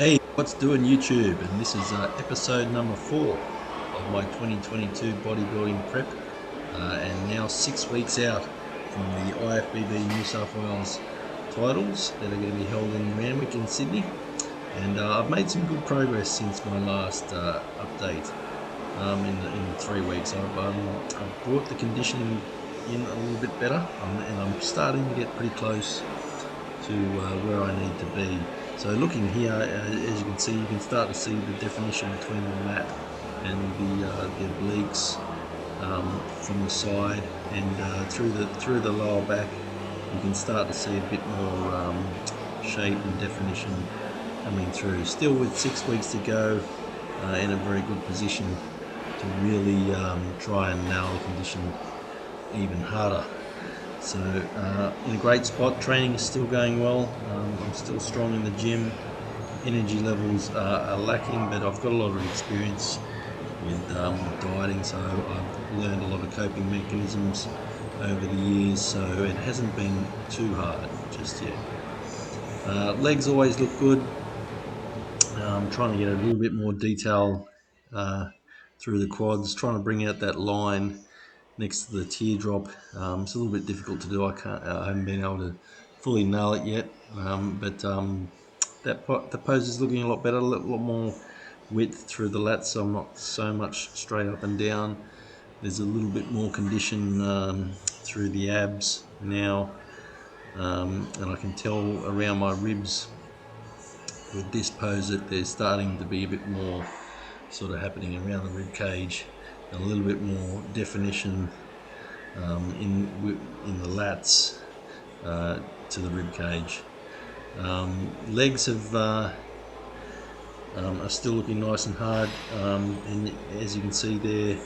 Hey, what's doing YouTube? And this is episode number 4 of my 2022 bodybuilding prep, and now 6 weeks out from the IFBB New South Wales titles that are going to be held in Randwick in Sydney. And I've made some good progress since my last update in 3 weeks. I've brought the conditioning in a little bit better, and I'm starting to get pretty close to where I need to be. So looking here, as you can see, you can start to see the definition between the lat and the obliques from the side, and through the lower back, you can start to see a bit more shape and definition coming through. Still with 6 weeks to go, in a very good position to really try and nail the condition even harder. So in a great spot. Training is still going well. I'm still strong in the gym. Energy levels are lacking, but I've got a lot of experience with dieting, so I've learned a lot of coping mechanisms over the years, so it hasn't been too hard just yet. Legs always look good. I'm trying to get a little bit more detail through the quads, trying to bring out that line next to the teardrop. It's a little bit difficult to do. I haven't been able to fully nail it yet, but the pose is looking a lot better, a lot more width through the lats, so I'm not so much straight up and down. There's a little bit more condition through the abs now, and I can tell around my ribs with this pose that there's starting to be a bit more sort of happening around the rib cage, and a little bit more definition in the lats to the rib cage. Legs are still looking nice and hard, and as you can see there,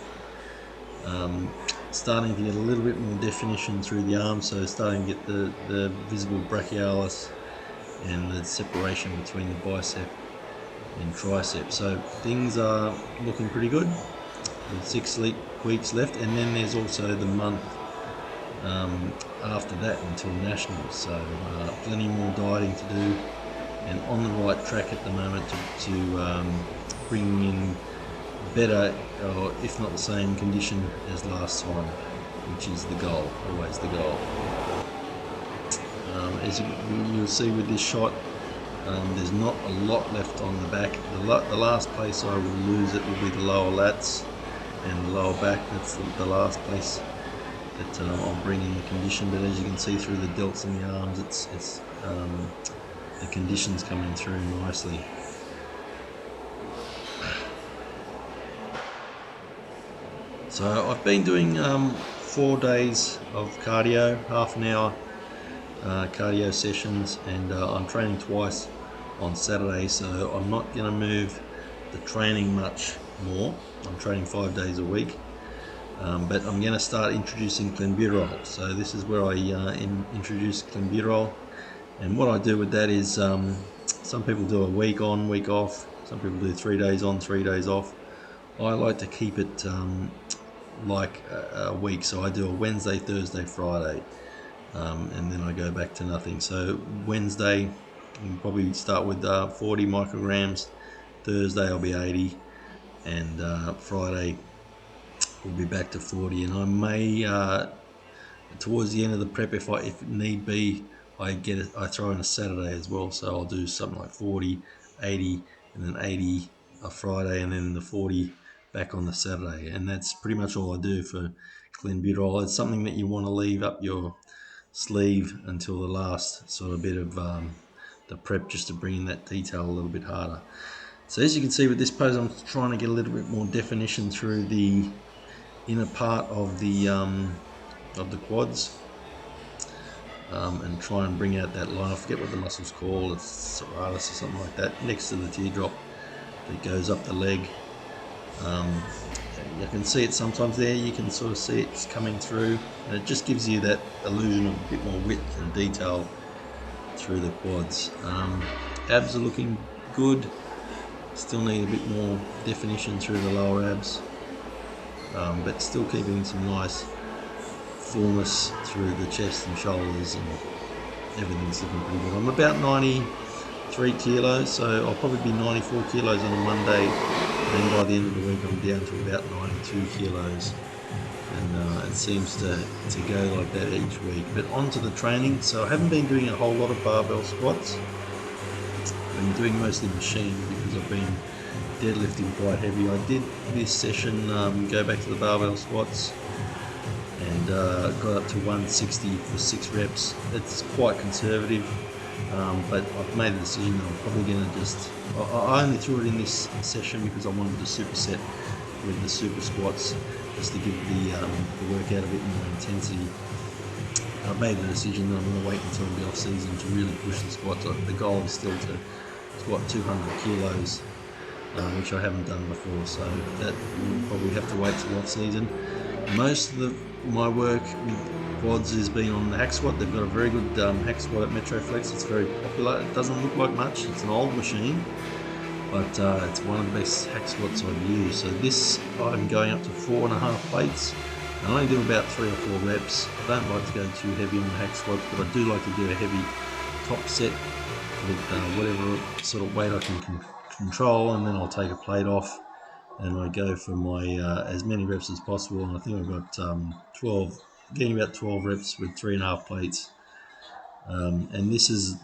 starting to get a little bit more definition through the arms, so starting to get the visible brachialis and the separation between the bicep and tricep. So things are looking pretty good with 6 weeks left, and then there's also the month after that until nationals, so plenty more dieting to do, and on the right track at the moment to bring in better, or if not the same condition as last time, which is the goal, always the goal. As you'll see with this shot, there's not a lot left on the back. The last place I will lose it will be the lower lats and the lower back. That's the last place that I'll bring in the condition. But as you can see through the delts in the arms, it's the condition's coming through nicely. So I've been doing 4 days of cardio, half an hour cardio sessions, and I'm training twice on Saturday, so I'm not going to move the training much more. I'm training 5 days a week, but I'm going to start introducing clenbuterol. So this is where I introduce clenbuterol, and what I do with that is some people do a week on, week off. Some people do 3 days on, 3 days off. I like to keep it like a week, so I do a Wednesday, Thursday, Friday, and then I go back to nothing. So Wednesday we'll probably start with 40 micrograms, Thursday I'll be 80, and Friday we'll be back to 40, and I may towards the end of the prep, if need be, I throw in a Saturday as well, so I'll do something like 40, 80, and then 80 a Friday, and then the 40 back on the Saturday. And that's pretty much all I do for clenbuterol. It's something that you want to leave up your sleeve until the last sort of bit of the prep, just to bring in that detail a little bit harder. So as you can see with this pose, I'm trying to get a little bit more definition through the inner part of the quads, and try and bring out that line. I forget what the muscle's called, it's serratus or something like that, next to the teardrop that goes up the leg. You can see it sometimes there, you can sort of see it's coming through, and it just gives you that illusion of a bit more width and detail through the quads. Abs are looking good, still need a bit more definition through the lower abs, but still keeping some nice fullness through the chest and shoulders, and everything's looking pretty good. I'm about 93% 3 kilos, so I'll probably be 94 kilos on a Monday, and then by the end of the week I'm down to about 92 kilos. And it seems to go like that each week. But on to the training. So I haven't been doing a whole lot of barbell squats. I've been doing mostly machine because I've been deadlifting quite heavy. I did this session go back to the barbell squats and got up to 160 for 6 reps. It's quite conservative, but I've made a decision that I'm probably going to just... I only threw it in this session because I wanted to superset with the super squats just to give the workout a bit more intensity. I've made the decision that I'm going to wait until the off season to really push the squats. The goal is still to squat 200 kilos, which I haven't done before, so that will probably have to wait till off season. Most of my work with quads has been on the hack squat. They've got a very good hack squat at Metroflex. It's very popular. It doesn't look like much. It's an old machine, but it's one of the best hack squats I've used. So this, I'm going up to 4.5 plates. I only do about 3 or 4 reps. I don't like to go too heavy on the hack squats, but I do like to do a heavy top set with whatever sort of weight I can control, and then I'll take a plate off and I go for my as many reps as possible. And I think I've got getting about 12 reps with 3.5 plates. And this is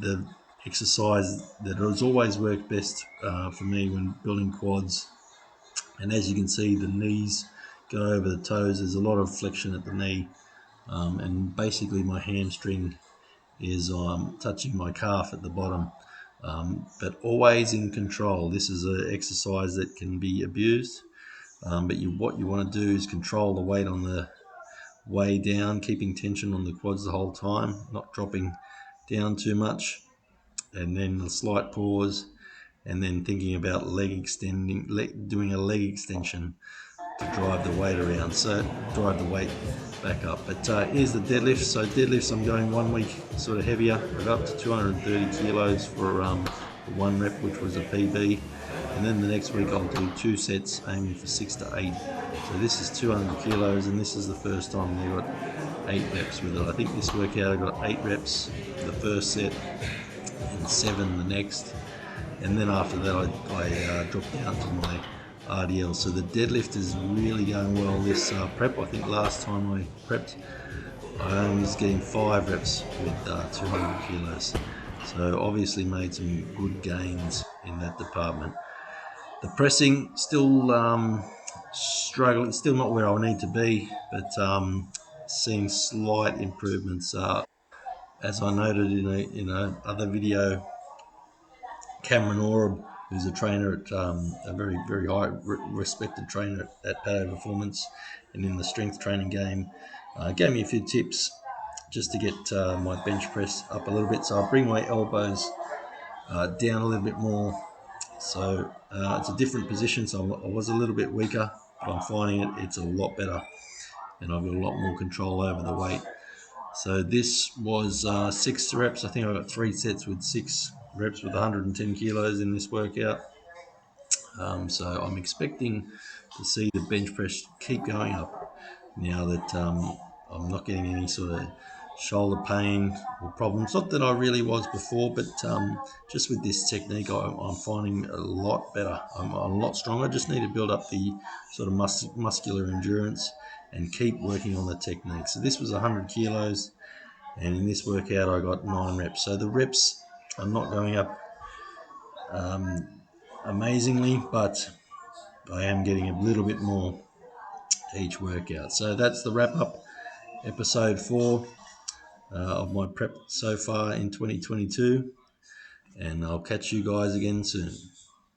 the exercise that has always worked best for me when building quads. And as you can see, the knees go over the toes. There's a lot of flexion at the knee, and basically my hamstring is touching my calf at the bottom, but always in control. This is an exercise that can be abused, but what you want to do is control the weight on the way down, keeping tension on the quads the whole time, not dropping down too much, and then a slight pause, and then thinking about doing a leg extension to drive the weight around, so drive the weight back up. But here's the deadlift. So deadlifts, I'm going 1 week sort of heavier. I got up to 230 kilos for 1 rep, which was a PB, and then the next week I'll do 2 sets aiming for 6 to 8. So this is 200 kilos, and this is the first time I got 8 reps with it. I think this workout I got 8 reps the first set and 7 the next, and then after that I dropped down to my RDL. So the deadlift is really going well this prep. I think last time I prepped I was getting 5 reps with 200 kilos. So obviously made some good gains in that department. The pressing still struggling, still not where I need to be, but seeing slight improvements. As I noted in a other video, Cameron Orb, who's a trainer at a very, very high respected trainer at Pato Performance and in the strength training game, gave me a few tips just to get my bench press up a little bit. So I bring my elbows down a little bit more. So it's a different position. So I was a little bit weaker, but I'm finding it's a lot better, and I've got a lot more control over the weight. So this was 6 reps. I think I got 3 sets with 6 reps with 110 kilos in this workout. So I'm expecting to see the bench press keep going up now that I'm not getting any sort of shoulder pain or problems. Not that I really was before, but just with this technique, I'm finding a lot better. I'm a lot stronger. I just need to build up the sort of muscular endurance and keep working on the technique. So this was 100 kilos, and in this workout I got 9 reps. So the reps are not going up amazingly, but I am getting a little bit more each workout. So that's the wrap up, episode 4 of my prep so far in 2022, and I'll catch you guys again soon.